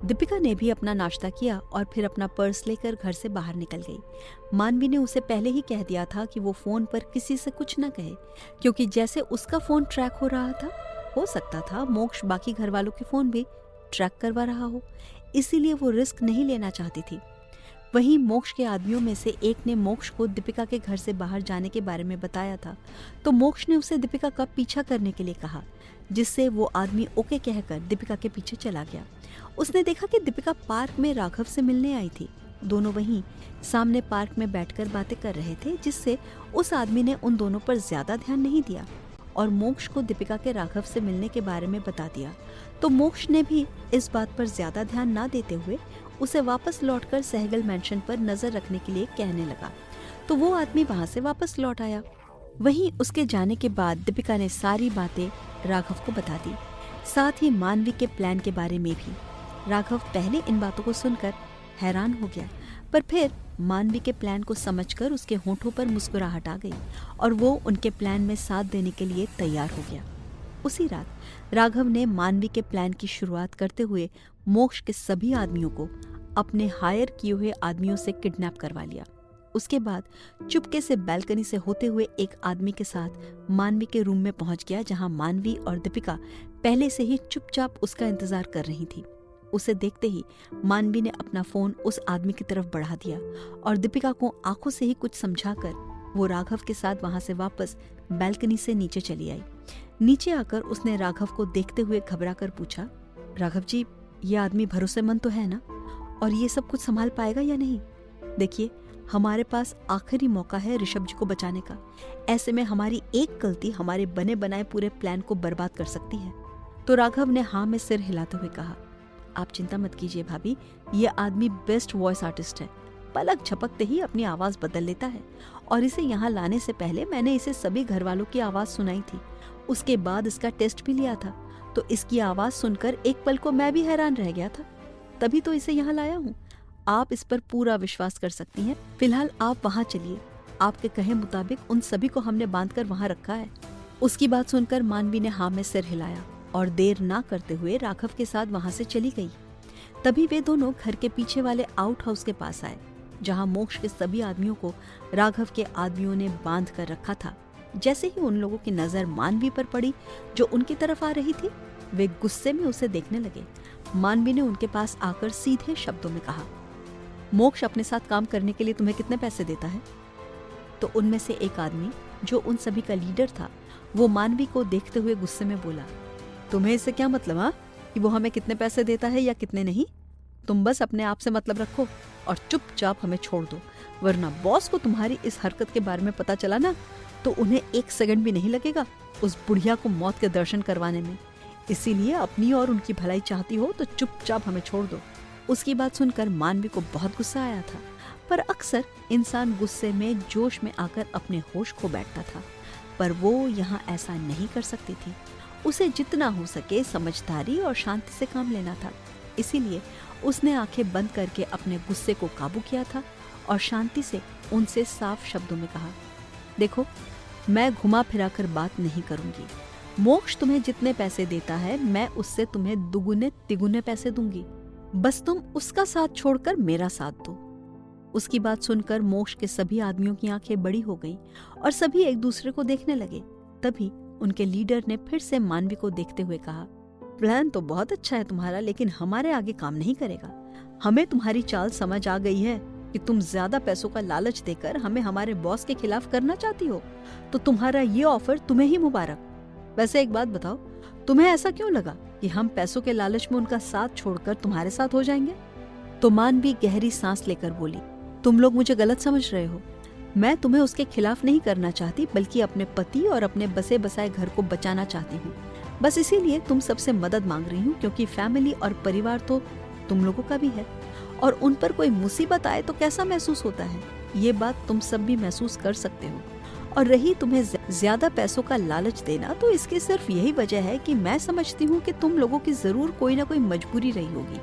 दीपिका ने भी अपना नाश्ता किया और फिर अपना पर्स लेकर घर से बाहर निकल गई। मानवी ने उसे पहले ही कह दिया था कि वो फोन पर किसी से कुछ न कहे, क्योंकि जैसे उसका फोन ट्रैक हो रहा था, हो सकता था मोक्ष बाकी घर वालों के फोन भी ट्रैक करवा रहा हो। इसीलिए वो रिस्क नहीं लेना चाहती थी। वहीं मोक्ष के आदमियों में से एक ने मोक्ष को दीपिका के घर से बाहर जाने के बारे में बताया था, तो मोक्ष ने उसे दीपिका का पीछा करने के लिए कहा, जिससे वो आदमी ओके कहकर दीपिका के पीछे चला गया। उसने देखा कि दीपिका पार्क में राघव से मिलने आई थी। दोनों वहीं सामने पार्क में बैठकर बातें कर रहे थे, जिससे उस आदमी ने उन दोनों पर ज्यादा ध्यान नहीं दिया और मोक्ष को दीपिका के राघव से मिलने के बारे में बता दिया। तो मोक्ष ने भी इस बात पर ज्यादा ध्यान ना देते हुए उसे वापस लौटकर सहगल मैंशन पर नजर रखने के लिए कहने लगा। तो वो आदमी वहां से वापस लौट आया। वहीं उसके जाने के बाद दीपिका ने सारी बातें राघव को बता दी, साथ ही मानवी के प्लान के बारे में भी। राघव पहले इन बातों को सुनकर हैरान हो गया, पर फिर मानवी के प्लान को समझकर उसके होंठों पर मुस्कुराहट आ गई और वो उनके प्लान में साथ देने के लिए तैयार हो गया। उसी रात राघव ने मानवी के प्लान की शुरुआत करते हुए मोक्ष के सभी आदमियों को अपने हायर किए हुए आदमियों से किडनैप करवा लिया। उसके बाद चुपके से बैल्कनी से होते हुए एक आदमी के साथ मानवी के रूम में पहुंच गया, जहां मानवी और दीपिका पहले से ही चुपचाप उसका इंतजार कर रही थी। उसे देखते ही मानवी ने अपना फोन उस आदमी की तरफ बढ़ा दिया और दीपिका को आंखों से ही कुछ समझाकर वो राघव के साथ वहां से वापस बैल्कनी से नीचे चली आई। नीचे आकर उसने राघव को देखते हुए घबराकर पूछा, राघव जी, ये आदमी भरोसेमंद तो है ना, और ये सब कुछ संभाल पाएगा या नहीं? देखिए, हमारे पास आखिरी मौका है ऋषभ जी को बचाने का। ऐसे में हमारी एक गलती हमारे बने बनाए पूरे प्लान को बर्बाद कर सकती है। तो राघव ने हाँ में सिर हिलाते हुए कहा, आप चिंता मत कीजिए भाभी, ये आदमी बेस्ट वॉइस आर्टिस्ट है। पलक झपकते ही अपनी आवाज बदल लेता है और इसे यहाँ लाने से पहले मैंने इसे सभी घर वालों की आवाज सुनाई थी। उसके बाद इसका टेस्ट भी लिया था, तो इसकी आवाज सुनकर एक पल को मैं भी हैरान रह गया था, तभी तो इसे यहाँ लाया हूँ। आप इस पर पूरा विश्वास कर सकती हैं। फिलहाल आप वहाँ चलिए, आपके कहे मुताबिक उन सभी को हमने बांधकर वहाँ रखा है। उसकी बात सुनकर मानवी ने हाँ में सिर हिलाया और देर ना करते हुए राघव के साथ वहाँ से चली गई। तभी वे दोनों घर के पीछे वाले आउट हाउस के पास आए, जहाँ मोक्ष के सभी आदमियों को राघव के आदमियों ने बांध कर रखा था। जैसे ही उन लोगों की नजर मानवी पर पड़ी जो उनकी तरफ आ रही थी, वे गुस्से में उसे देखने लगे। मानवी ने उनके पास आकर सीधे शब्दों में कहा, मोक्ष अपने साथ काम करने के लिए तुम्हें कितने पैसे देता है? तो उनमें से एक आदमी जो उन सभी का लीडर था, वो मानवी को देखते हुए गुस्से में बोला, तुम्हें इससे क्या मतलब हाँ, कि वो हमें कितने पैसे देता है या कितने नहीं? तुम बस अपने आप से मतलब रखो और चुपचाप हमें छोड़ दो, वरना बॉस को तुम्हारी इस हरकत के बारे में पता चला ना, तो उन्हें एक सेकंड भी नहीं लगेगा उस बुढ़िया को मौत के दर्शन करवाने में। इसीलिए अपनी और उनकी भलाई चाहती हो तो चुपचाप हमें छोड़ दो। उसकी बात सुनकर मानवी को बहुत गुस्सा आया था, पर अक्सर इंसान गुस्से में जोश में आकर अपने होश खो बैठता था, पर वो यहाँ ऐसा नहीं कर सकती थी। उसे जितना हो सके समझदारी और शांति से काम लेना था। इसीलिए उसने आंखें बंद करके अपने गुस्से को काबू किया था और शांति से उनसे साफ शब्दों में कहा, देखो, मैं घुमा फिरा कर बात नहीं करूंगी। मोक्ष तुम्हें जितने पैसे देता है, मैं उससे तुम्हें दुगुने तिगुने पैसे दूंगी। बस तुम उसका साथ छोड़कर मेरा साथ दो। उसकी बात सुनकर मोक्ष के सभी आदमियों की आंखें बड़ी हो गईं और सभी एक दूसरे को देखने लगे। तभी उनके लीडर ने फिर से मानवी को देखते हुए कहा, प्लान तो बहुत अच्छा है तुम्हारा, लेकिन हमारे आगे काम नहीं करेगा। हमें तुम्हारी चाल समझ आ गई है कि तुम ज्यादा पैसों का लालच देकर हमें हमारे बॉस के खिलाफ करना चाहती हो, तो तुम्हारा ये ऑफर तुम्हें ही मुबारक। वैसे एक बात बताओ, तुम्हें ऐसा क्यों लगा कि हम पैसों के लालच में उनका साथ छोड़कर तुम्हारे साथ हो जाएंगे? तो मानवी गहरी सांस लेकर बोली, तुम लोग मुझे गलत समझ रहे हो। मैं तुम्हें उसके खिलाफ नहीं करना चाहती, बल्कि अपने पति और अपने बसे बसाए घर को बचाना चाहती हूँ। बस इसीलिए तुम सबसे मदद मांग रही हूँ, क्योंकि फैमिली और परिवार तो तुम लोगों का भी है, और उन पर कोई मुसीबत आए तो कैसा महसूस होता है, ये बात तुम सब भी महसूस कर सकते हो। और रही तुम्हें ज्यादा पैसों का लालच देना, तो इसकी सिर्फ यही वजह है कि मैं समझती हूँ कि तुम लोगों की जरूर कोई ना कोई मजबूरी रही होगी,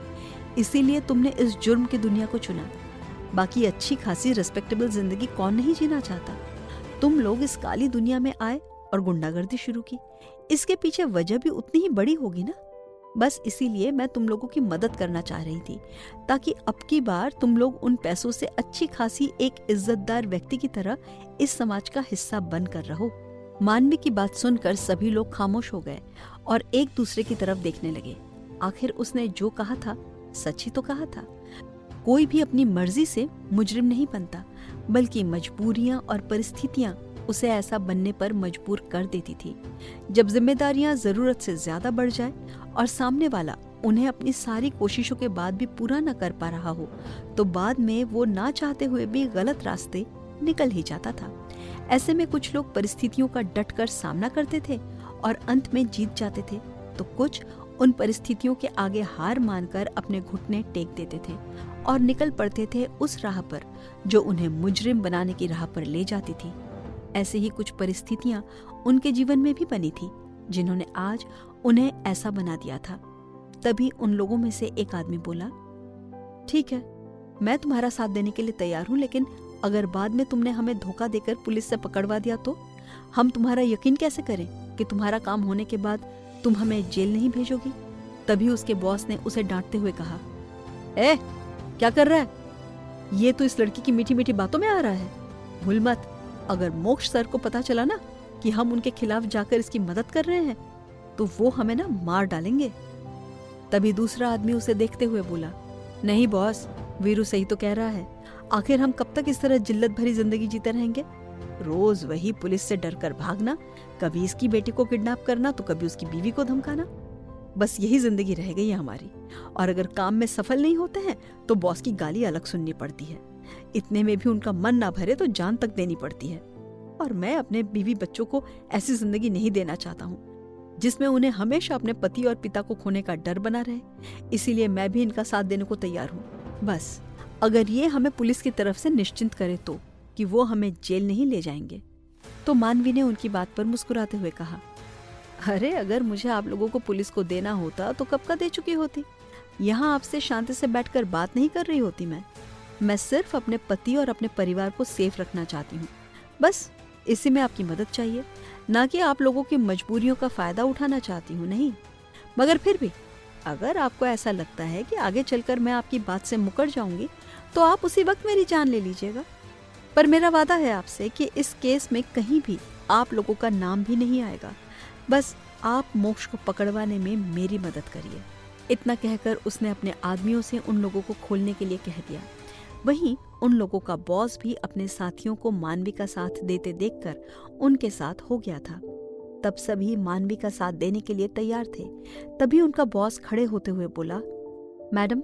इसीलिए तुमने इस जुर्म की दुनिया को चुना। बाकी अच्छी खासी रिस्पेक्टेबल जिंदगी कौन नहीं जीना चाहता। तुम लोग इस काली दुनिया में आए और गुंडागर्दी शुरू की, इसके पीछे वजह भी उतनी ही बड़ी होगी ना। बस इसीलिए मैं तुम लोगों की मदद करना चाह रही थी, ताकि अब की बार तुम लोग उन पैसों से अच्छी खासी एक इज्जतदार व्यक्ति की तरह इस समाज का हिस्सा बनकर रहो। मानवी की बात सुनकर सभी लोग खामोश हो गए और एक दूसरे की तरफ देखने लगे। आखिर उसने जो कहा था सच ही तो कहा था। कोई भी अपनी मर्जी से मुजरिम नहीं बनता, बल्कि मजबूरियां और परिस्थितियां उसे ऐसा बनने पर मजबूर कर देती थी। जब जिम्मेदारियां जरूरत से ज्यादा बढ़ जाए और सामने वाला उन्हें अपनी सारी कोशिशों के बाद भी पूरा न कर पा रहा हो, तो बाद में वो ना चाहते हुए भी गलत रास्ते निकल ही जाता था। ऐसे में कुछ लोग परिस्थितियों का डटकर सामना करते थे और अंत में जीत जाते थे, तो कुछ उन परिस्थितियों के आगे हार मानकर अपने घुटने टेक देते थे और निकल पड़ते थे उस राह पर जो उन्हें मुजरिम बनाने की राह पर ले जाती थी। ऐसे ही कुछ परिस्थितियां उनके जीवन में भी बनी थी, जिन्होंने आज उन्हें ऐसा बना दिया था। तभी उन लोगों में से एक आदमी बोला, ठीक है, मैं तुम्हारा साथ देने के लिए तैयार हूं, लेकिन अगर बाद में तुमने हमें धोखा देकर पुलिस से पकड़वा दिया तो हम तुम्हारा यकीन कैसे करें कि तुम्हारा काम होने के बाद तुम हमें जेल नहीं भेजोगी? तभी उसके बॉस ने उसे डांटते हुए कहा, ए, क्या कर रहा है? ये तो इस लड़की की मीठी मीठी बातों में आ रहा है। भूल मत, अगर मोक्ष सर को पता चला ना कि हम उनके खिलाफ जाकर इसकी मदद कर रहे हैं, तो वो हमें ना मार डालेंगे। तभी दूसरा आदमी उसे देखते हुए बोला, नहीं बॉस, वीरू सही तो कह रहा है। आखिर हम कब तक इस तरह जिल्लत भरी जिंदगी जीते रहेंगे? रोज वही पुलिस से डरकर भागना, कभी इसकी बेटी को किडनैप करना तो कभी उसकी बीवी को धमकाना। बस यही जिंदगी रह गई है हमारी। और अगर काम में सफल नहीं होते हैं तो बॉस की गाली अलग सुननी पड़ती है। इतने में भी उनका मन ना भरे तो जान तक देनी पड़ती है। और मैं अपने बीवी बच्चों को ऐसी जिंदगी नहीं देना चाहता हूँ जिसमें उन्हें हमेशा अपने पति और पिता को खोने का डर बना रहे। इसीलिए मैं भी इनका साथ देने को तैयार हूँ। बस अगर ये हमें पुलिस की तरफ से निश्चिंत करे तो, कि वो हमें जेल नहीं ले जाएंगे। तो मानवी ने उनकी बात पर मुस्कुराते हुए कहा, अरे अगर मुझे आप लोगों को पुलिस को देना होता तो कब का दे चुकी होती। यहाँ आपसे शांति से बैठकर बात नहीं कर रही होती। मैं सिर्फ अपने पति और अपने परिवार को सेफ रखना चाहती हूँ। बस इसी में आपकी मदद चाहिए, ना कि आप लोगों की मजबूरियों का फायदा उठाना चाहती हूँ, नहीं। मगर फिर भी अगर आपको ऐसा लगता है कि आगे चलकर मैं आपकी बात से मुकर जाऊंगी, तो आप उसी वक्त मेरी जान ले लीजिएगा। पर मेरा वादा है आपसे कि इस केस में कहीं भी आप लोगों का नाम भी नहीं आएगा। बस आप मोक्ष को पकड़वाने में मेरी मदद करिए। इतना कहकर उसने अपने आदमियों से उन लोगों को खोलने के लिए कह दिया। वहीं उन लोगों का बॉस भी अपने साथियों को मानवी का साथ देते देखकर उनके साथ हो गया था। तब सभी मानवी का साथ देने के लिए तैयार थे। तभी उनका बॉस खड़े होते हुए बोला, मैडम,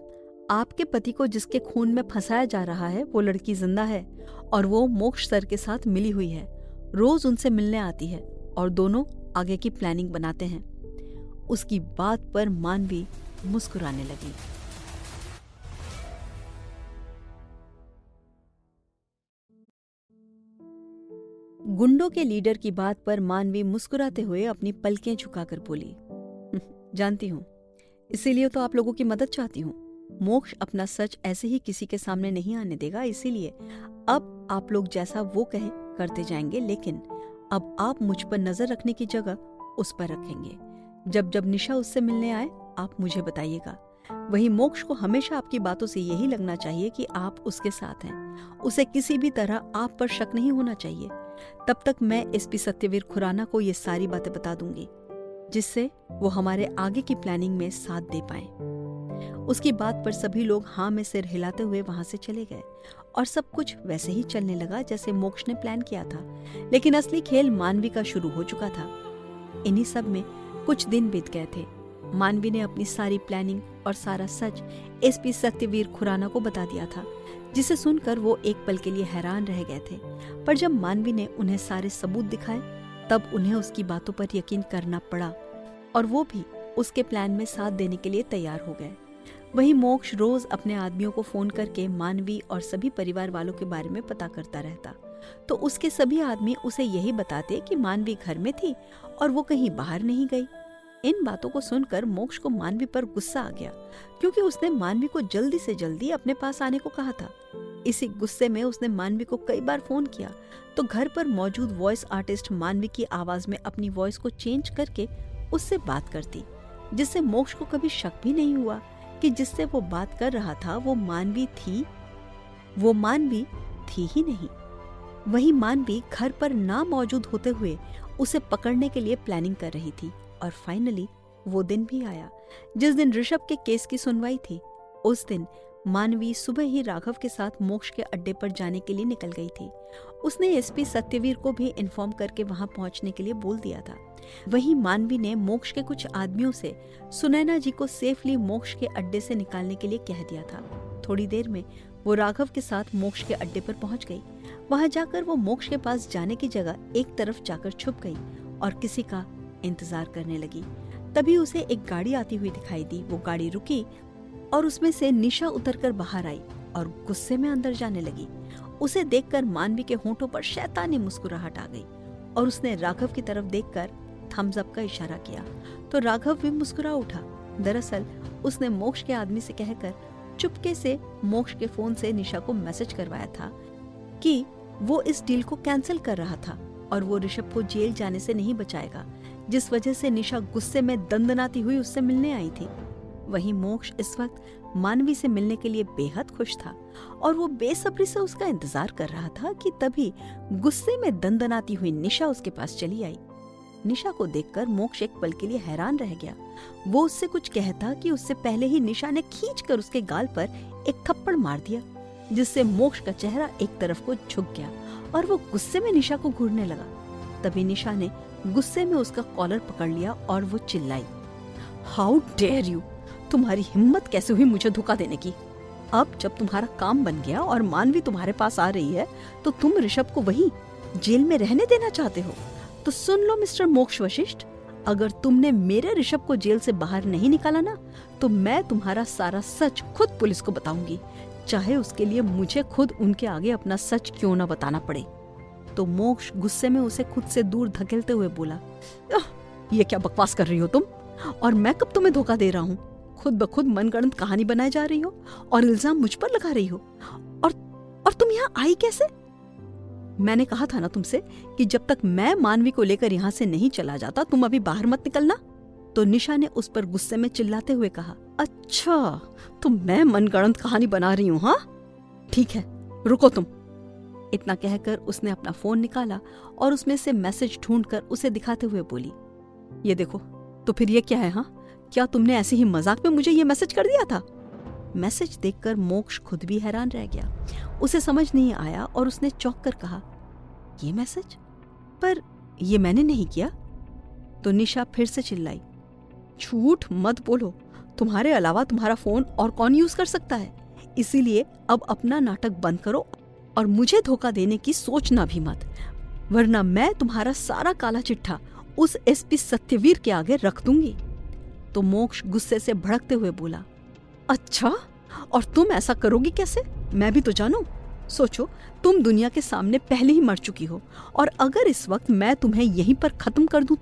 आपके पति को जिसके खून में फंसाया जा रहा है वो लड़की जिंदा है और वो मोक्ष सर के साथ मिली हुई है। रोज उनसे मिलने आती है और दोनों आगे की प्लानिंग बनाते हैं। उसकी बात पर मानवी मुस्कुराने लगी। गुंडों के लीडर की बात पर मानवी मुस्कुराते हुए अपनी पलकें झुकाकर बोली, जानती हूँ, इसीलिए तो आप लोगों की मदद चाहती हूँ। मोक्ष अपना सच ऐसे ही किसी के सामने नहीं आने देगा, इसीलिए अब आप लोग जैसा वो कहे करते जाएंगे, लेकिन अब आप मुझ पर नजर रखने की जगह उस पर रखेंगे। जब जब निशा उससे मिलने आए आप मुझे बताइएगा। वही मोक्ष को हमेशा आपकी बातों से यही लगना चाहिए कि आप उसके साथ हैं। उसे किसी भी तरह आप पर शक नहीं होना चाहिए। तब तक मैं एसपी सत्यवीर खुराना को ये सारी बातें बता दूंगी, जिससे वो हमारे आगे की प्लानिंग में साथ दे पाए। उसकी बात पर सभी लोग हाँ में सिर हिलाते हुए वहां से चले गए और सब कुछ वैसे ही चलने लगा जैसे मोक्ष ने प्लान किया था। लेकिन असली खेल मानवी का शुरू हो चुका था। इन्हीं सब में कुछ दिन बीत गए थे। मानवी ने अपनी सारी प्लानिंग और सारा सच एसपी सत्यवीर खुराना को बता दिया था, जिसे सुनकर वो एक पल के लिए हैरान रह गए थे। पर जब मानवी ने उन्हें सारे सबूत दिखाए तब उन्हें उसकी बातों पर यकीन करना पड़ा और वो भी उसके प्लान में साथ देने के लिए तैयार हो गए। वहीं मोक्ष रोज अपने आदमियों को फोन करके मानवी और सभी परिवार वालों के बारे में पता करता रहता, तो उसके सभी आदमी उसे यही बताते कि मानवी घर में थी और वो कहीं बाहर नहीं गई। इन बातों को सुनकर मोक्ष को मानवी पर गुस्सा आ गया, क्योंकि उसने मानवी को जल्दी से जल्दी अपने पास आने को कहा था। इसी गुस्से में उसने मानवी को कई बार फोन किया तो घर पर मौजूद वॉइस आर्टिस्ट मानवी की आवाज में अपनी वॉइस को चेंज करके उससे बात करती। जिससे मोक्ष को कभी शक भी नहीं हुआ कि जिससे वो बात कर रहा था वो मानवी थी। वो मानवी थी ही नहीं। वही मानवी घर पर ना मौजूद होते हुए उसे पकड़ने के लिए प्लानिंग कर रही थी। और फाइनली वो दिन भी आया जिस दिन ऋषभ के केस की सुनवाई थी। उस दिन मानवी सुबह ही राघव के साथ मोक्ष के अड्डे पर जाने के लिए निकल गई थी। उसने एसपी सत्यवीर को भी इन्फॉर्म करके वहां पहुंचने के लिए बोल दिया था। वहीं मानवी ने मोक्ष के कुछ आदमियों से सुनैना जी को सेफली मोक्ष के अड्डे से निकालने के लिए कह दिया था। थोड़ी देर में वो राघव के साथ मोक्ष के अड्डे पर पहुंच गई। वहां जाकर वो मोक्ष के पास जाने की जगह एक तरफ जाकर छुप गई और किसी का इंतजार करने लगी। तभी उसे एक गाड़ी आती हुई दिखाई दी। वो गाड़ी रुकी और उसमें से निशा उतरकर बाहर आई और गुस्से में अंदर जाने लगी। उसे देखकर मानवी के होंठों पर शैतानी मुस्कुराहट आ गई और उसने राघव की तरफ देखकर थम्स अप का इशारा किया तो राघव भी मुस्कुरा उठा। दरअसल उसने मोक्ष के आदमी से कहकर चुपके से मोक्ष के फोन से निशा को मैसेज करवाया था कि वो इस डील को कैंसिल कर रहा था और वो ऋषभ को जेल जाने से नहीं बचाएगा, जिस वजह से निशा गुस्से में दंदनाती हुई उससे मिलने आई थी। वहीं मोक्ष इस वक्त मानवी से मिलने के लिए बेहद खुश था और वो बेसब्री से उसका इंतजार कर रहा था कि तभी गुस्से में दंदनाती हुई निशा उसके पास चली आई। निशा को देखकर मोक्ष एक पल के लिए हैरान रह गया। वो उससे कुछ कहता कि उससे पहले ही निशा ने खींचकर उसके गाल पर एक थप्पड़ मार दिया, जिससे मोक्ष का चेहरा एक तरफ को झुक गया और वो गुस्से में निशा को घूरने लगा। तभी निशा ने गुस्से में उसका कॉलर पकड़ लिया और वो चिल्लाई, हाउ डेयर यू, तुम्हारी हिम्मत कैसे हुई मुझे धोखा देने की। अब जब तुम्हारा काम बन गया और मानवी तुम्हारे पास आ रही है तो तुम ऋषभ को वहीं जेल में रहने देना चाहते हो। तो सुन लो मिस्टर मोक्ष वशिष्ठ, अगर तुमने मेरे ऋषभ को जेल से बाहर नहीं निकाला ना तो मैं तुम्हारा सारा सच खुद पुलिस को बताऊंगी, चाहे उसके लिए मुझे खुद उनके आगे अपना सच क्यों ना बताना पड़े। तो मोक्ष गुस्से में उसे खुद से दूर धकेलते हुए बोला, ये क्या बकवास कर रही हो तुम, और मैं कब तुम्हें धोखा दे रहा हूँ। खुद ब खुद मनगढ़ंत कहानी बनाए जा रही हो और इल्जाम मुझ पर लगा रही हो। और तुम यहाँ आई कैसे? मैंने कहा था ना तुमसे कि जब तक मैं मानवी को लेकर यहाँ से नहीं चला जाता तुम अभी बाहर मत निकलना। तो निशा ने उस पर गुस्से में चिल्लाते हुए कहा, अच्छा तो मैं मनगढ़ंत कहानी बना रही हूँ, हाँ ठीक है रुको तुम। इतना कहकर उसने अपना फोन निकाला और उसमें से मैसेज ढूंढकर उसे दिखाते हुए बोली, ये देखो। तो फिर ये क्या है, हाँ क्या तुमने ऐसे ही मजाक में मुझे ये मैसेज कर दिया था? मैसेज देखकर मोक्ष खुद भी हैरान रह गया। उसे समझ नहीं आया और उसने चौंक कर कहा, ये मैसेज? पर ये मैंने नहीं किया। तो निशा फिर से चिल्लाई, झूठ मत बोलो, तुम्हारे अलावा तुम्हारा फोन और कौन यूज कर सकता है। इसीलिए अब अपना नाटक बंद करो और मुझे धोखा देने की सोचना भी मत, वरना मैं तुम्हारा सारा काला चिट्ठा उस एसपी सत्यवीर के आगे रख दूंगी। तो मोक्ष गुस्से से भड़कते हुए बोला, अच्छा और तुम ऐसा करोगी कैसे, मैं भी तो जानूं। सोचो तुम दुनिया के सामने पहले ही मर चुकी हो और अगर इस वक्त मैं तुम्हें यहीं पर खत्म कर दूं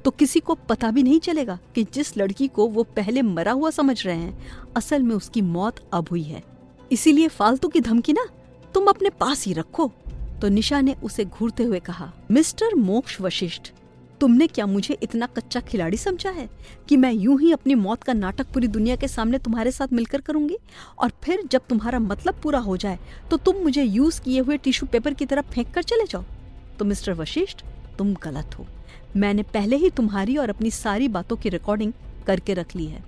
तो किसी को पता भी नहीं चलेगा कि जिस लड़की को वो पहले मरा हुआ समझ रहे हैं असल में उसकी मौत अब हुई है। इसीलिए फालतू की धमकी ना तुम अपने पास ही रखो। तो निशा ने उसे घूरते हुए कहा, मिस्टर मोक्ष वशिष्ठ, तुमने क्या मुझे इतना कच्चा खिलाड़ी समझा है कि मैं यूं ही अपनी मौत का नाटक पूरी दुनिया के सामने तुम्हारे साथ मिलकर करूंगी और फिर जब तुम्हारा मतलब पूरा हो जाए तो तुम मुझे यूज किए हुए टिश्यू पेपर की तरह फेंक कर चले जाओ। तो मिस्टर वशिष्ठ तुम गलत हो। मैंने पहले ही तुम्हारी और अपनी सारी बातों की रिकॉर्डिंग करके रख ली है,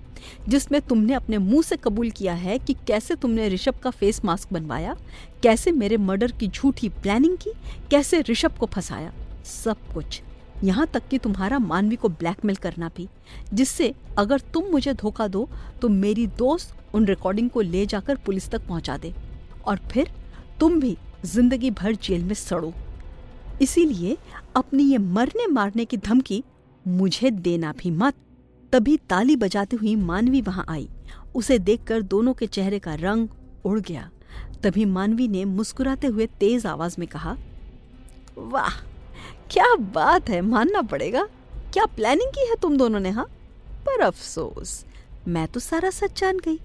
जिसमें तुमने अपने मुंह से कबूल किया है कि कैसे तुमने ऋषभ का फेस मास्क बनवाया, कैसे मेरे मर्डर की झूठी प्लानिंग की, कैसे ऋषभ को फंसाया, सब कुछ, यहाँ तक कि तुम्हारा मानवी को ब्लैकमेल करना भी, जिससे अगर तुम मुझे धोखा दो तो मेरी दोस्त उन रिकॉर्डिंग को ले जाकर पुलिस तक पहुंचा दे और फिर तुम भी जिंदगी भर जेल में सड़ो। इसीलिए अपनी ये मरने मारने की धमकी मुझे देना भी मत। तभी ताली बजाती हुई मानवी वहां आई। उसे देखकर दोनों के चेहरे का रंग उड़ गया। तभी मानवी ने मुस्कुराते हुए तेज आवाज में कहा, वाह क्या बात है, मानना पड़ेगा, क्या प्लानिंग की है तुम दोनों ने, हाँ। पर अफसोस मैं तो सारा सच जान गई।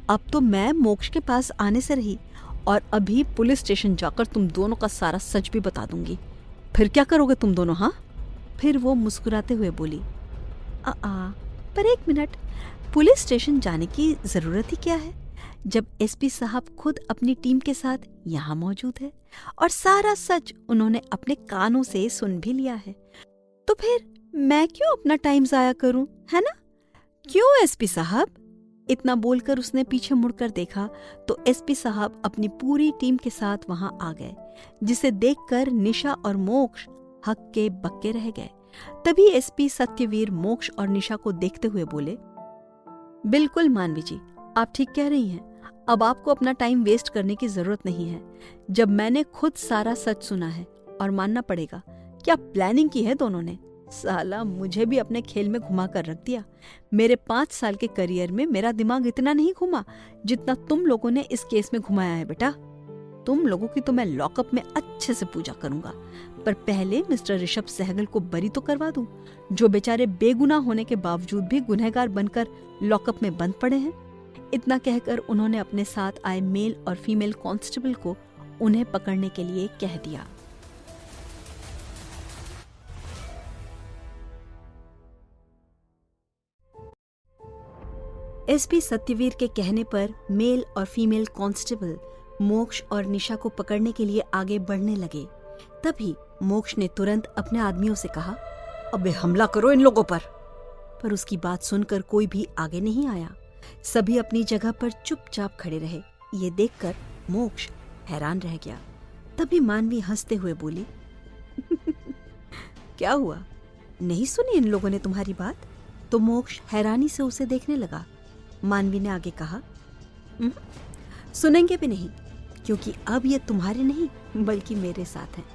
अब तो मैं मोक्ष के पास आने से रही और अभी पुलिस स्टेशन जाकर तुम दोनों का सारा सच भी बता दूंगी। फिर क्या करोगे तुम दोनों, हाँ। फिर वो मुस्कुराते हुए बोली, पर एक मिनट, पुलिस स्टेशन जाने की जरूरत ही क्या है जब एसपी साहब खुद अपनी टीम के साथ यहाँ मौजूद है और सारा सच उन्होंने अपने कानों से सुन भी लिया है। तो फिर मैं क्यों अपना टाइम जाया करूं, है ना? क्यों एसपी साहब? इतना बोलकर उसने पीछे मुड़कर देखा तो एसपी साहब अपनी पूरी टीम के साथ वहां आ गए, जिसे देखकर निशा और मोक्ष हक्के बक्के रह गए। तभी एसपी सत्यवीर मोक्ष और निशा को देखते हुए बोले, बिल्कुल मानवी जी, आप ठीक कह रही हैं। अब आपको अपना टाइम वेस्ट करने की जरूरत नहीं है। जब मैंने खुद सारा सच सुना है, और मानना पड़ेगा क्या प्लानिंग की है दोनों ने। साला मुझे भी अपने खेल में घुमा कर रख दिया। मेरे 5 साल के करियर में मेरा दिमाग इतना नहीं घुमा जितना तुम लोगों ने इस केस में घुमाया है बेटा। तुम लोगों की तो मैं लॉकअप में अच्छे से पूजा करूंगा, पर पहले मिस्टर ऋषभ सहगल को बरी तो करवा दूं, जो बेचारे बेगुनाह होने के बावजूद भी गुनहगार बनकर लॉकअप में बंद पड़े हैं। इतना कहकर उन्होंने अपने साथ आए मेल और फीमेल कांस्टेबल को उन्हें पकड़ने के लिए कह दिया। एसपी सत्यवीर के कहने पर मेल और फीमेल कांस्टेबल मोक्ष और निशा को पकड़ने के लिए आगे बढ़ने लगे। तभी मोक्ष ने तुरंत अपने आदमियों से कहा, अबे हमला करो इन लोगों पर उसकी बात सुनकर कोई भी आगे नहीं आया। सभी अपनी जगह पर चुपचाप खड़े रहे। ये देखकर मोक्ष हैरान रह गया। तभी मानवी हंसते हुए बोली, क्या हुआ, नहीं सुनी इन लोगों ने तुम्हारी बात? तो मोक्ष हैरानी से उसे देखने लगा। मानवी ने आगे कहा, सुनेंगे भी नहीं, क्योंकि अब ये तुम्हारे नहीं बल्कि मेरे साथ हैं।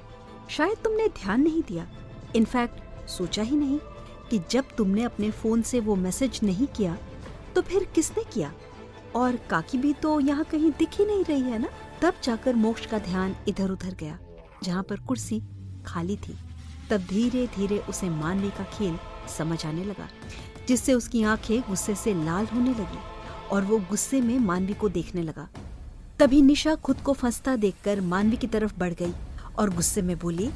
शायद तुमने ध्यान नहीं दिया, इनफैक्ट सोचा ही नहीं कि जब तुमने अपने फोन से वो मैसेज नहीं किया तो फिर किसने किया? और काकी भी तो यहाँ कहीं दिख ही नहीं रही है ना। तब जाकर मोक्ष का ध्यान इधर उधर गया जहाँ पर कुर्सी खाली थी। तब धीरे धीरे उसे मानवी का खेल समझ आने लगा, जिससे उसकी आंखें गुस्से से लाल होने लगी और वो गुस्से में मानवी को देखने लगा। तभी निशा खुद को फंसता देखकर मानवी की तरफ बढ़ गई और गुस्से में बोली,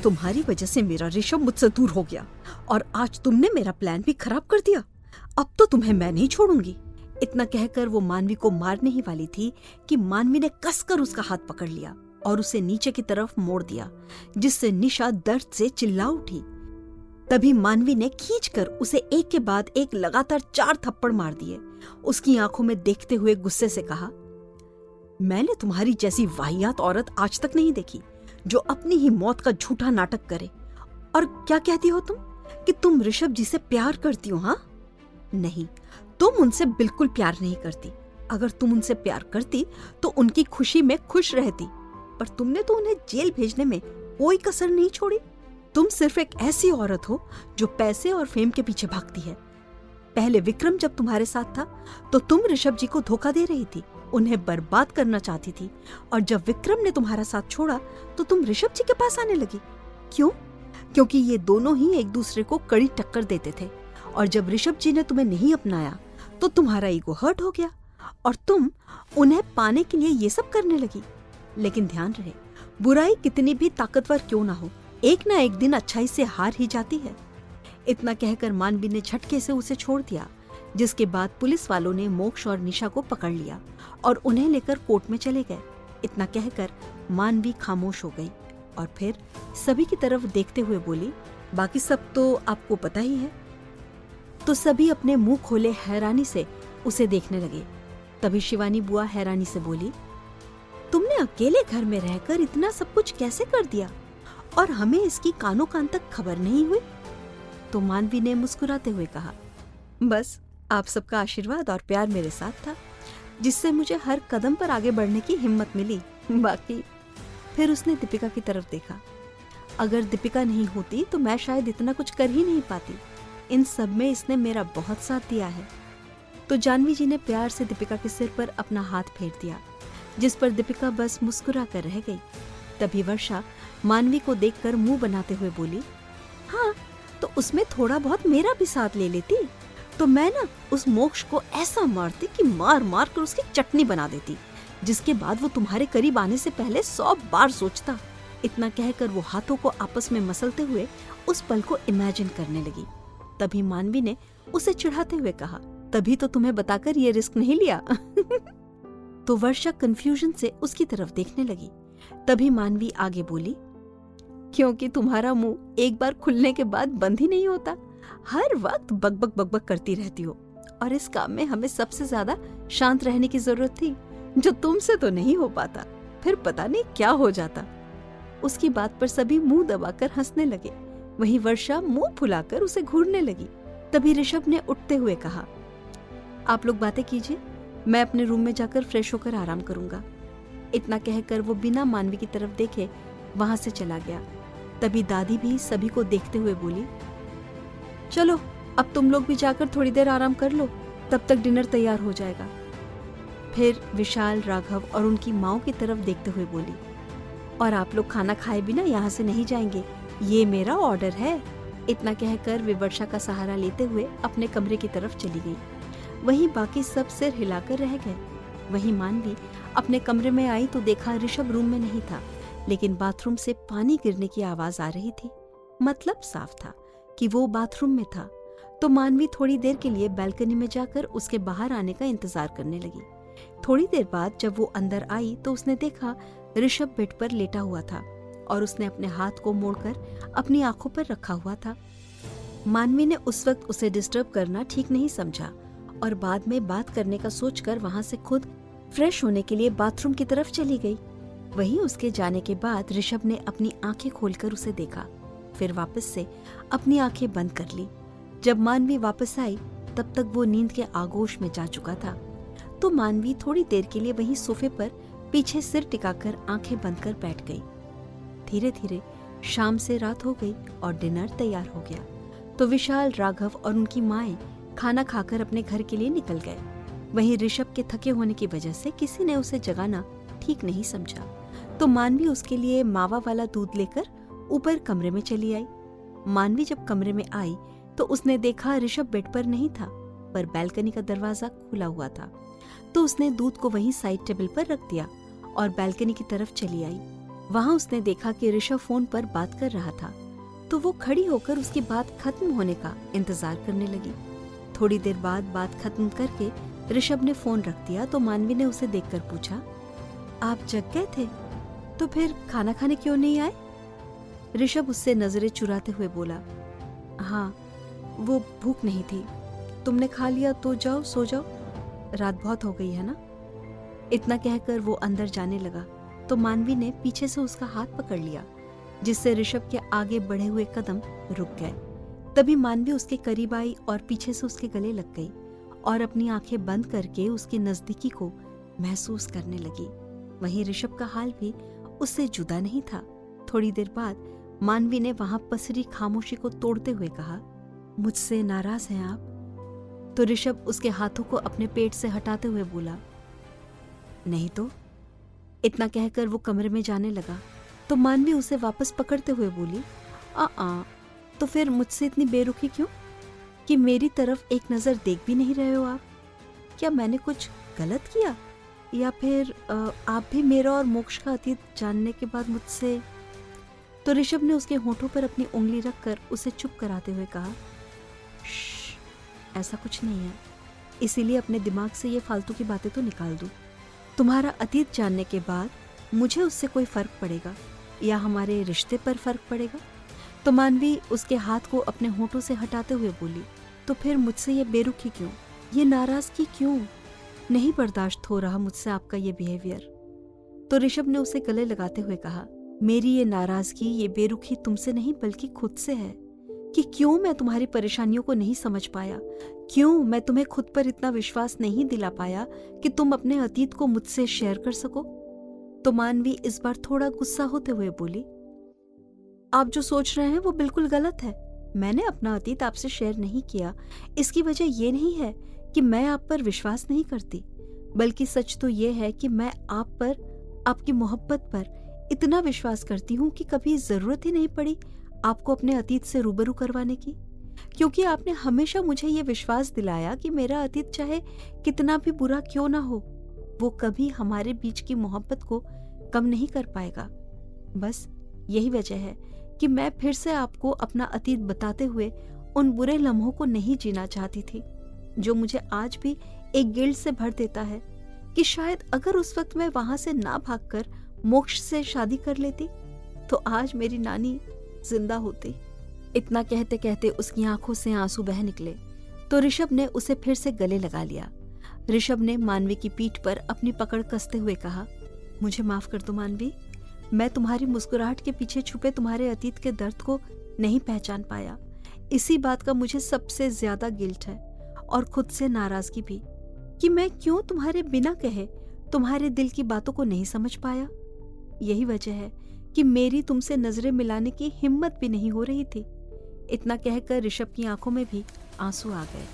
तुम्हारी वजह से मेरा ऋषभ मुझसे दूर हो गया और आज तुमने मेरा प्लान भी खराब कर दिया। अब तो तुम्हें मैं नहीं छोड़ूंगी। इतना कहकर वो मानवी को मारने ही वाली थी कि मानवी ने कसकर उसका हाथ पकड़ लिया और उसे नीचे की तरफ मोड़ दिया, जिससे निशा दर्द से चिल्ला उठी। तभी मानवी ने खींचकर उसे एक के बाद एक लगातार 4 थप्पड़ मार दिए। उसकी आंखों में देखते हुए गुस्से से कहा, मैंने तुम्हारी जैसी वाहियात औरत आज तक नहीं देखी जो अपनी ही मौत का झूठा नाटक करे। और क्या कहती हो तुम कि तुम ऋषभ जी से प्यार करती हो? हाँ, नहीं, तुम उनसे बिल्कुल प्यार नहीं करती। अगर तुम उनसे प्यार करती तो उनकी खुशी में खुश रहती, पर तुमने तो उन्हें जेल भेजने में कोई कसर नहीं छोड़ी। तुम सिर्फ एक ऐसी औरत हो जो पैसे और फेम के पीछे भागती है। पहले विक्रम जब तुम्हारे साथ था तो तुम ऋषभ जी को धोखा दे रही थी, उन्हें बर्बाद करना चाहती थी, और जब विक्रम ने तुम्हारा साथ छोड़ा तो तुम ऋषभ जी के पास आने लगी। क्यों? क्योंकि ये दोनों ही एक दूसरे को कड़ी टक्कर देते थे, और जब ऋषभ जी ने तुम्हें नहीं अपनाया तो तुम्हारा ईगो हर्ट हो गया और तुम उन्हें पाने के लिए ये सब करने लगी। लेकिन ध्यान रहे, बुराई कितनी भी ताकतवर क्यों ना हो, एक ना एक दिन अच्छाई से हार ही जाती है। इतना कहकर मानवी ने झटके से उसे छोड़ दिया, जिसके बाद पुलिस वालों ने मोक्ष और निशा को पकड़ लिया और उन्हें लेकर कोर्ट में चले गए। इतना कहकर मानवी खामोश हो गई और फिर सभी की तरफ देखते हुए बोली, बाकी सब तो आपको पता ही है। तो सभी अपने मुंह खोले हैरानी से उसे देखने लगे। तभी शिवानी बुआ हैरानी से बोली, तुमने अकेले घर में रहकर इतना सब कुछ कैसे कर दिया और हमें इसकी कानों कान तक खबर नहीं हुई? तो मानवी ने मुस्कुराते हुए कहा, बस आप सबका आशीर्वाद और प्यार मेरे साथ था, जिससे मुझे हर कदम पर आगे बढ़ने की हिम्मत मिली। बाकी फिर उसने दीपिका की तरफ देखा। अगर दीपिका नहीं होती तो मैं शायद इतना कुछ कर ही नहीं पाती। इन सब में इसने मेरा बहुत साथ दिया है। तो जानवी जी ने प्यार से दीपिका के सिर पर अपना हाथ फेर दिया, जिस पर दीपिका बस मुस्कुरा कर रह गई। तभी वर्षा मानवी को देखकर मुंह बनाते हुए बोली, हाँ तो उसमें थोड़ा बहुत मेरा भी साथ ले लेती तो मैं ना उस मोक्ष को ऐसा मारती कि मार मार कर उसकी चटनी बना देती, जिसके बाद वो तुम्हारे करीब आने से पहले 100 बार सोचता। इतना कहकर वो हाथों को आपस में मसलते हुए उस पल को इमेजिन करने लगी। तभी मानवी ने उसे चिढ़ाते हुए कहा, तभी तो तुम्हें बताकर ये रिस्क नहीं लिया। तो वर्षा कंफ्यूजन से उसकी तरफ देखने लगी। तभी मानवी आगे बोली, क्योंकि तुम्हारा मुंह एक बार खुलने के बाद बंद ही नहीं होता, हर वक्त बकबक बकबक करती रहती हो, और इस काम में हमें सबसे ज्यादा शांत रहने की जरूरत थी, जो तुमसे तो नहीं हो पाता, फिर पता नहीं क्या हो जाता। उसकी बात पर सभी मुंह दबाकर हंसने लगे। वहीं वर्षा मुंह फुलाकर उसे घूरने लगी। तभी ऋषभ ने उठते हुए कहा, आप लोग बातें कीजिए, मैं अपने रूम में जाकर फ्रेश होकर आराम करूंगा। इतना कहकर वो बिना मानवी की तरफ देखे वहां से चला गया। तभी दादी भी सभी को देखते हुए बोली, चलो अब तुम लोग भी जाकर थोड़ी देर आराम कर लो, तब तक डिनर तैयार हो जाएगा। फिर विशाल, राघव और उनकी माँ की तरफ देखते हुए बोली, और आप लोग खाना खाए बिना यहाँ से नहीं जाएंगे, ये मेरा ऑर्डर है। इतना कहकर वे वर्षा का सहारा लेते हुए अपने कमरे की तरफ चली गई। वहीं बाकी सब सिर हिलाकर रह गए। वहीं मानवी अपने कमरे में आई तो देखा ऋषभ रूम में नहीं था, लेकिन बाथरूम से पानी गिरने की आवाज आ रही थी। मतलब साफ था कि वो बाथरूम में था। तो मानवी थोड़ी देर के लिए बालकनी में जाकर उसके बाहर आने का इंतजार करने लगी। थोड़ी देर बाद जब वो अंदर आई तो उसने देखा ऋषभ बेड पर लेटा हुआ था और उसने अपने हाथ को मोड़कर अपनी आंखों पर रखा हुआ था। मानवी ने उस वक्त उसे डिस्टर्ब करना ठीक नहीं समझा और बाद में बात करने का सोचकर वहां से खुद फ्रेश होने के लिए बाथरूम की तरफ चली गई। वहीं उसके जाने के बाद ऋषभ ने अपनी आंखें खोलकर उसे देखा, फिर वापस से अपनी आंखें बंद कर ली। जब मानवी वापस आई तब तक वो नींद के आगोश में जा चुका था। तो मानवी थोड़ी देर के लिए वहीं सोफे पर पीछे सिर टिकाकर आंखें बंद कर बैठ गई। धीरे धीरे शाम से रात हो गई और डिनर तैयार हो गया। तो विशाल, राघव और उनकी माएं खाना खाकर अपने घर के लिए निकल गए। वहीं ऋषभ के थके होने की वजह से किसी ने उसे जगाना ठीक नहीं समझा। तो मानवी उसके लिए मावा वाला दूध लेकर ऊपर कमरे में चली आई। मानवी जब कमरे में आई तो उसने देखा ऋषभ बेड पर नहीं था, पर बालकनी का दरवाजा खुला हुआ था। तो उसने दूध को वहीं साइड टेबल पर रख दिया और बालकनी की तरफ चली आई। वहां उसने देखा कि ऋषभ फोन पर बात कर रहा था। तो वो खड़ी होकर उसकी बात खत्म होने का इंतजार करने लगी। थोड़ी देर बाद बात खत्म करके ऋषभ ने फोन रख दिया। तो मानवी ने उसे देखकर पूछा, आप जग गए थे? तो फिर खाना खाने क्यों नहीं आए? ऋषभ उससे नजरें चुराते हुए बोला, हाँ वो भूख नहीं थी, तुमने खा लिया तो जाओ सो जाओ, रात बहुत हो गई है ना। इतना कहकर वो अंदर जाने लगा तो मानवी ने पीछे से उसका हाथ पकड़ लिया, जिससे ऋषभ के आगे बढ़े हुए कदम रुक गए। तभी मानवी उसके करीब आई और पीछे से उसके गले लग गई और अपनी आंखें बंद करके उसकी नजदीकी को महसूस करने लगी। वहीं ऋषभ का हाल भी उससे जुदा नहीं था। थोड़ी देर बाद मानवी ने वहां पसरी खामोशी को तोड़ते हुए कहा, मुझसे नाराज हैं आप? तो ऋषभ उसके हाथों को अपने पेट से हटाते हुए बोला, नहीं तो। इतना कहकर वो कमरे में जाने लगा तो मानवी उसे वापस पकड़ते हुए बोली, तो फिर मुझसे इतनी बेरुखी क्यों कि मेरी तरफ एक नजर देख भी नहीं रहे हो आप? क्या मैंने कुछ गलत किया, या फिर आप भी मेरा और मोक्ष का अतीत जानने के बाद मुझसे? तो ऋषभ ने उसके होठों पर अपनी उंगली रखकर उसे चुप कराते हुए कहा, ऐसा कुछ नहीं है, इसीलिए अपने दिमाग से ये फालतू की बातें तो निकाल दो। तुम्हारा अतीत जानने के बाद मुझे उससे कोई फर्क पड़ेगा या हमारे रिश्ते पर फर्क पड़ेगा? तो मानवी उसके हाथ को अपने होठों से हटाते हुए बोली, तो फिर मुझसे ये बेरुखी क्यों, ये नाराजगी क्यों? नहीं बर्दाश्त हो रहा मुझसे आपका ये बिहेवियर। तो ऋषभ ने उसे गले लगाते हुए कहा, मेरी ये नाराजगी, ये बेरुखी तुमसे नहीं बल्कि खुद से है कि क्यों मैं तुम्हारी परेशानियों को नहीं समझ पाया, क्यों मैं तुम्हें खुद पर इतना विश्वास नहीं दिला पाया कि तुम अपने अतीत को मुझसे शेयर कर सको। तो मानवी इस बार थोड़ा गुस्सा होते हुए बोली, आप जो सोच रहे हैं वो बिल्कुल गलत है। मैंने अपना अतीत आपसे शेयर नहीं किया, इसकी वजह ये नहीं है कि मैं आप पर विश्वास नहीं करती, बल्कि सच तो ये है कि मैं आप पर, आपकी मोहब्बत पर इतना विश्वास करती हूँ कि कभी जरूरत ही नहीं पड़ी आपको अपने अतीत से रूबरू करवाने की, क्योंकि आपने हमेशा मुझे ये विश्वास दिलाया कि मेरा अतीत चाहे कितना भी बुरा क्यों ना हो, वो कभी हमारे बीच की मोहब्बत को कम नहीं कर पाएगा। बस यही वजह है कि मैं फिर से आपको अपना अतीत बताते हुए उन बुरे लम्हों को नहीं जीना चाहती थी जो मुझे आज भी एक गिल्ट से भर देता है कि शायद अगर उस वक्त मैं वहां से ना भागकर मोक्ष से शादी कर लेती तो आज मेरी नानी जिंदा होती। इतना कहते कहते उसकी आंखों से आंसू बह निकले तो ऋषभ ने उसे फिर से गले लगा लिया। ऋषभ ने मानवी की पीठ पर अपनी पकड़ कसते हुए कहा, मुझे माफ कर दो मानवी, मैं तुम्हारी मुस्कुराहट के पीछे छुपे तुम्हारे अतीत के दर्द को नहीं पहचान पाया। इसी बात का मुझे सबसे ज्यादा गिल्ट है और खुद से नाराजगी भी कि मैं क्यों तुम्हारे बिना कहे तुम्हारे दिल की बातों को नहीं समझ पाया। यही वजह है कि मेरी तुमसे नजरें मिलाने की हिम्मत भी नहीं हो रही थी। इतना कहकर ऋषभ की आंखों में भी आंसू आ गए।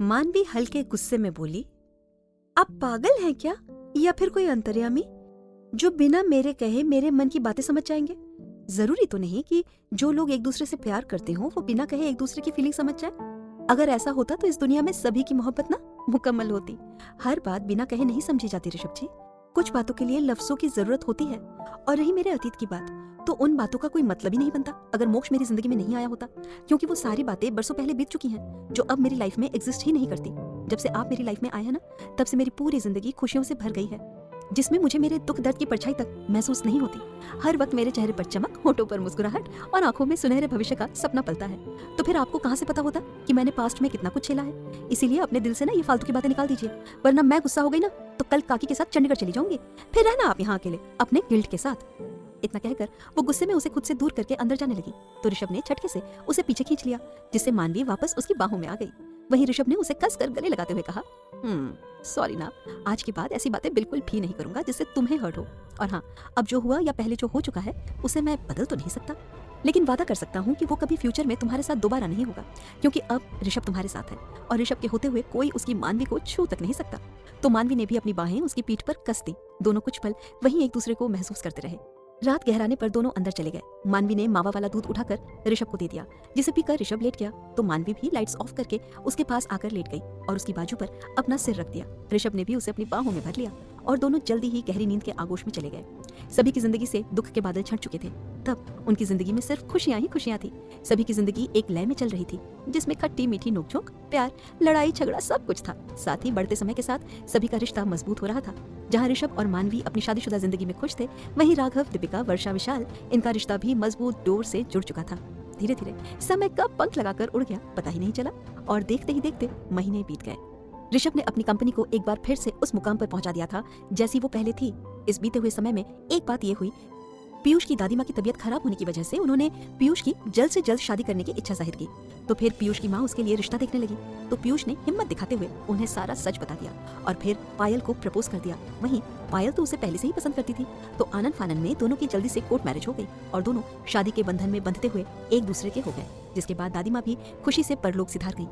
मानवी हल्के गुस्से में बोली, आप पागल हैं क्या या फिर कोई अंतर्यामी जो बिना मेरे कहे मेरे मन की बातें समझ जाएंगे? जरूरी तो नहीं कि जो लोग एक दूसरे से प्यार करते हों वो बिना कहे एक दूसरे की फीलिंग समझ जाए। अगर ऐसा होता तो इस दुनिया में सभी की मोहब्बत ना मुकम्मल होती। हर बात बिना कहे नहीं समझी जाती ऋषभ जी। कुछ बातों के लिए लफ्जों की जरूरत होती है। और रही मेरे अतीत की बात, तो उन बातों का कोई मतलब ही नहीं बनता अगर मोक्ष मेरी जिंदगी में नहीं आया होता, क्योंकि वो सारी बातें बरसों पहले बीत चुकी हैं जो अब मेरी लाइफ में एग्जिस्ट ही नहीं करती। जब से आप मेरी लाइफ में आए हैं ना, तब से मेरी पूरी जिंदगी खुशियों से भर गई है, जिसमें मुझे मेरे दुख दर्द की परछाई तक महसूस नहीं होती। हर वक्त मेरे चेहरे पर चमक, होठों पर मुस्कुराहट और आंखों में सुनहरे भविष्य का सपना पलता है। तो फिर आपको कहाँ से पता होता कि मैंने पास्ट में कितना कुछ झेला है? इसीलिए अपने दिल से ना ये फालतू की बातें निकाल दीजिए, वरना मैं गुस्सा हो गई ना तो कल काकी के साथ चंडीगढ़ चली जाऊंगी। फिर रहना आप यहाँ अकेले अपने गिल्ट के साथ। इतना कहकर वो गुस्से में उसे खुद से दूर करके अंदर जाने लगी तो ऋषभ ने झटके से उसे पीछे खींच लिया, जिससे मानवी वापस उसकी बाहों में आ गई। वहीं ऋषभ ने उसे कसकर गले लगाते हुए कहा, सॉरी ना, आज के बाद ऐसी बातें बिल्कुल भी नहीं करूंगा जिससे तुम्हें हर्ट हो। और हाँ, अब जो हुआ या पहले जो हो चुका है उसे मैं बदल तो नहीं सकता, लेकिन वादा कर सकता हूँ कि वो कभी फ्यूचर में तुम्हारे साथ दोबारा नहीं होगा, क्योंकि अब ऋषभ तुम्हारे साथ है और ऋषभ के होते हुए कोई उसकी मानवी को छू तक नहीं सकता। तो मानवी ने भी अपनी बाहें उसकी पीठ पर कस दी। दोनों कुछ पल वहीं एक दूसरे को महसूस करते रहे। रात गहराने पर दोनों अंदर चले गए। मानवी ने मावा वाला दूध उठाकर ऋषभ को दे दिया, जिसे पीकर ऋषभ लेट गया तो मानवी भी लाइट्स ऑफ करके उसके पास आकर लेट गई और उसकी बाजू पर अपना सिर रख दिया। ऋषभ ने भी उसे अपनी बाहों में भर लिया और दोनों जल्दी ही गहरी नींद के आगोश में चले गए। सभी की जिंदगी से दुख के बादल छंट चुके थे। तब उनकी जिंदगी में सिर्फ खुशियां ही खुशियां थी। सभी की जिंदगी एक लय में चल रही थी, जिसमें खट्टी मीठी नोकझोंक, प्यार, लड़ाई झगड़ा सब कुछ था। साथ ही बढ़ते समय के साथ सभी का रिश्ता मजबूत हो रहा था। जहाँ ऋषभ और मानवी अपनी शादीशुदा जिंदगी में खुश थे, वहीं राघव, दीपिका, वर्षा, विशाल, इनका रिश्ता भी मजबूत डोर से जुड़ चुका था। धीरे धीरे समय का पंख लगाकर उड़ गया, पता ही नहीं चला और देखते ही देखते महीने बीत गए। ऋषभ ने अपनी कंपनी को एक बार फिर से उस मुकाम पर पहुंचा दिया था जैसी वो पहले थी। इस बीते हुए समय में एक बात ये हुई, पीयूष की दादी माँ की तबीयत खराब होने की वजह से उन्होंने पीयूष की जल्द से जल्द शादी करने की इच्छा जाहिर की। तो फिर पीयूष की माँ उसके लिए रिश्ता देखने लगी। तो पीयूष ने हिम्मत दिखाते हुए उन्हें सारा सच बता दिया और फिर पायल को प्रपोज कर दिया। वहीं पायल तो उसे पहले से ही पसंद करती थी। तो आनंद फानन में दोनों की जल्दी से कोर्ट मैरिज हो गई और दोनों शादी के बंधन में बंधते हुए एक दूसरे के हो गए, जिसके बाद दादी माँ भी खुशी से परलोक सिधार गई।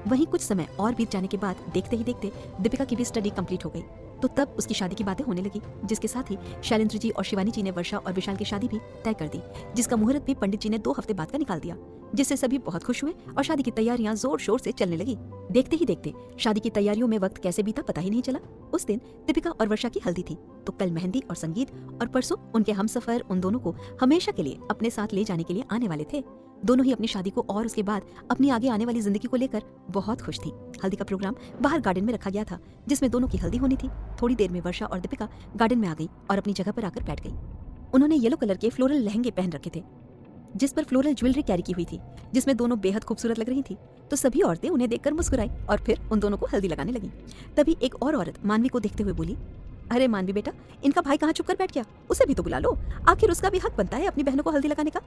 वहीं कुछ समय और बीत जाने के बाद देखते ही देखते दीपिका की भी स्टडी कंप्लीट हो गई। तो तब उसकी शादी की बातें होने लगी, जिसके साथ ही शैलेंद्र जी और शिवानी जी ने वर्षा और विशाल की शादी भी तय कर दी, जिसका मुहूर्त भी पंडित जी ने 2 हफ्ते बाद का निकाल दिया, जिससे सभी बहुत खुश हुए और शादी की तैयारियां जोर शोर से चलने लगी। देखते ही देखते शादी की तैयारियों में वक्त कैसे बीता पता ही नहीं चला। उस दिन दीपिका और वर्षा की हल्दी थी, तो कल मेहंदी और संगीत, और परसों उनके हमसफर उन दोनों को हमेशा के लिए अपने साथ ले जाने के लिए आने वाले थे। दोनों ही अपनी शादी को और उसके बाद अपनी आगे आने वाली जिंदगी को लेकर बहुत खुश थी। हल्दी का प्रोग्राम बाहर गार्डन में रखा गया था, जिसमें दोनों की हल्दी होनी थी। थोड़ी देर में वर्षा और दीपिका गार्डन में आ गई और अपनी जगह पर आकर बैठ गई। उन्होंने येलो कलर के फ्लोरल लहंगे पहन रखे थे, जिस पर फ्लोरल ज्वेलरी कैरी की हुई थी, जिसमें दोनों बेहद खूबसूरत लग रही थी। तो सभी औरतें उन्हें देखकर मुस्कुराई और फिर उन दोनों को हल्दी लगाने लगी। तभी एक और औरत मानवी को देखते हुए बोली, अरे मानवी बेटा, इनका भाई कहाँ चुप कर बैठ गया? उसे भी तो बुला लो, आखिर उसका भी हक बनता है अपनी बहनों को हल्दी लगाने का।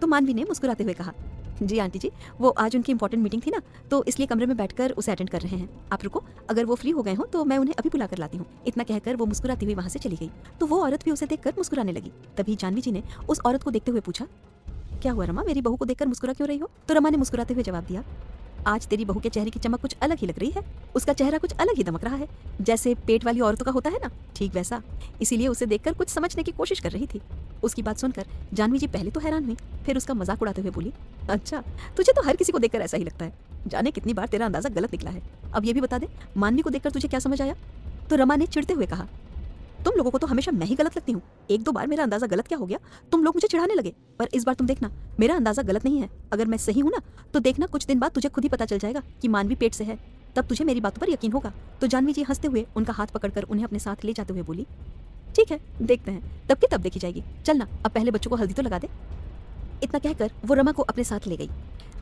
तो मानवी ने मुस्कुराते हुए कहा, जी आंटी जी, वो आज उनकी इंपॉर्टेंट मीटिंग थी ना, तो इसलिए कमरे में बैठकर उसे अटेंड कर रहे हैं। आप रुको, अगर वो फ्री हो गए हो तो मैं उन्हें अभी बुला कर लाती हूँ। इतना कहकर वो मुस्कुराती हुई वहां से चली गई। तो वो औरत भी उसे देखकर मुस्कुराने लगी। तभी जानवी जी ने उस औरत को देखते हुए पूछा, क्या हुआ रमा, मेरी बहू को देखकर मुस्कुरा क्यों रही हो? तो रमा ने मुस्कुराते हुए जवाब दिया, आज तेरी बहू के चेहरे की चमक कुछ अलग ही लग रही है। उसका चेहरा कुछ अलग ही दमक रहा है, जैसे पेट वाली औरतों का होता है ना, ठीक वैसा। इसीलिए उसे देखकर कुछ समझने की कोशिश कर रही थी। उसकी बात सुनकर जानवी जी पहले तो हैरान हुई, फिर उसका मजाक उड़ाते हुए बोली, अच्छा, तुझे तो हर किसी को देखकर ऐसा ही लगता है। जाने कितनी बार तेरा अंदाजा गलत निकला है। अब ये भी बता दे, मानवी को देखकर तुझे क्या समझ आया? तो रमा ने चिढ़ते हुए कहा, तुम लोगों को तो हमेशा मैं ही गलत लगती हूँ। एक दो बार मेरा अंदाजा गलत क्या हो गया, तुम लोग मुझे चिढ़ाने लगे, पर इस बार तुम देखना मेरा अंदाजा गलत नहीं है। अगर मैं सही हूँ ना तो देखना कुछ दिन बाद तुझे खुद ही पता चल जाएगा कि मानवी पेट से है, तब तुझे मेरी बातों पर यकीन होगा। तो जानवी जी हंसते हुए उनका हाथ पकड़कर उन्हें अपने साथ ले जाते हुए बोली, ठीक है देखते हैं, तब की तब देखी जाएगी। चलना अब पहले बच्चों को हल्दी तो लगा दे। इतना कहकर वो रमा को अपने साथ ले गई।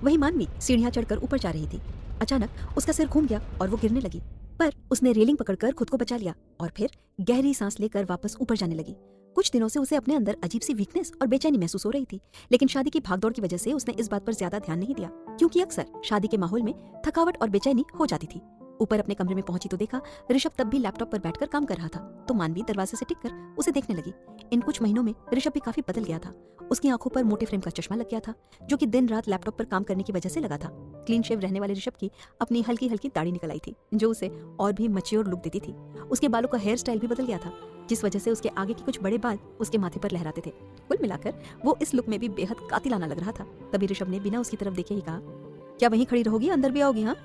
वही मानवी सीढ़ियां चढ़कर ऊपर जा रही थी। अचानक उसका सिर घूम गया और वो गिरने लगी, पर उसने रेलिंग पकड़कर खुद को बचा लिया और फिर गहरी सांस लेकर वापस ऊपर जाने लगी। कुछ दिनों से उसे अपने अंदर अजीब सी वीकनेस और बेचैनी महसूस हो रही थी, लेकिन शादी की भागदौड़ की वजह से उसने इस बात पर ज्यादा ध्यान नहीं दिया, क्योंकि अक्सर शादी के माहौल में थकावट और बेचैनी हो जाती थी। ऊपर अपने कमरे में पहुंची तो देखा ऋषभ तब भी लैपटॉप पर बैठकर काम कर रहा था, तो मानवी दरवाजे से टिककर उसे देखने लगी। इन कुछ महीनों में ऋषभ भी काफी बदल गया था। उसकी आंखों पर मोटे फ्रेम का चश्मा लग गया था, जो कि दिन रात लैपटॉप पर काम करने की वजह से लगा था। क्लीन शेव रहने वाले ऋषभ की अपनी हल्की हल्की दाढ़ी निकल आई थी, जो उसे और भी मैच्योर लुक देती थी। उसके बालों का हेयर स्टाइल भी बदल गया था, जिस वजह से उसके आगे के कुछ बड़े बाल उसके माथे पर लहराते थे। कुल मिलाकर वो इस लुक में भी बेहद कातिलाना लग रहा था। तभी ऋषभ ने बिना उसकी तरफ देखे ही कहा, क्या वहीं खड़ी रहोगी, अंदर भी आओगी? हाँ,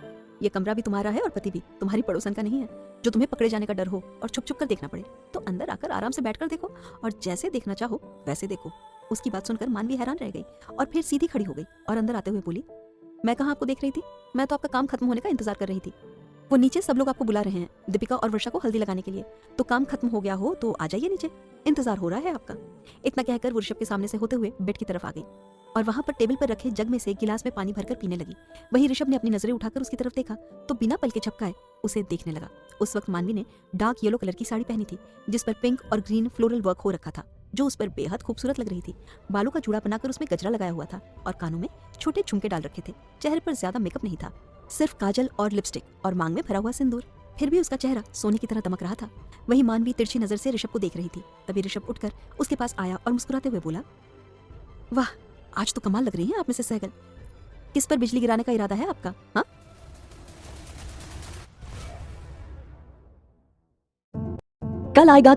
ये कमरा भी तुम्हारा है और पति भी, तुम्हारी पड़ोसन का नहीं है, जो तुम्हें पकड़े जाने का डर हो और छुप छुप कर देखना पड़े। तो अंदर आकर आराम से बैठकर देखो और जैसे देखना चाहो वैसे देखो। उसकी बात सुनकर मानवी हैरान रह गई और फिर सीधी खड़ी हो गई और अंदर आते हुए बोली, मैं कहाँ आपको देख रही थी, मैं तो आपका काम खत्म होने का इंतजार कर रही थी। वो नीचे सब लोग आपको बुला रहे हैं, दीपिका और वर्षा को हल्दी लगाने के लिए, तो काम खत्म हो गया हो तो आ जाइए नीचे, इंतजार हो रहा है आपका। इतना कहकर वो ऋषभ के सामने से होते हुए बेड की तरफ आ गई और वहां पर टेबल पर रखे जग में से गिलास में पानी भरकर पीने लगी। वहीं ऋषभ ने अपनी नजरें उठाकर उसकी तरफ देखा तो बिना पल के झपकाए उसे देखने लगा। उस वक्त मानवी ने डार्क येलो कलर की साड़ी पहनी थी, जिस पर पिंक और ग्रीन फ्लोरल वर्क हो रखा था, जो उस पर बेहद खूबसूरत लग रही थी। बालों का जूड़ा बनाकर उसमें गजरा लगाया हुआ था और कानों में छोटे झुमके डाल रखे थे। चेहरे पर ज्यादा मेकअप नहीं था, सिर्फ काजल और लिपस्टिक और मांग में भरा हुआ सिंदूर। फिर भी उसका चेहरा सोने की तरह दमक रहा था। वहीं मानवी तिरछी नजर से ऋषभ को देख रही थी। तभी ऋषभ उठकर उसके पास आया और मुस्कुराते हुए बोला, वाह, आज तो कमाल लग रही हैं आप मिसेस सहगल। किस पर बिजली गिराने का इरादा है आपका? हाँ, कल आएगा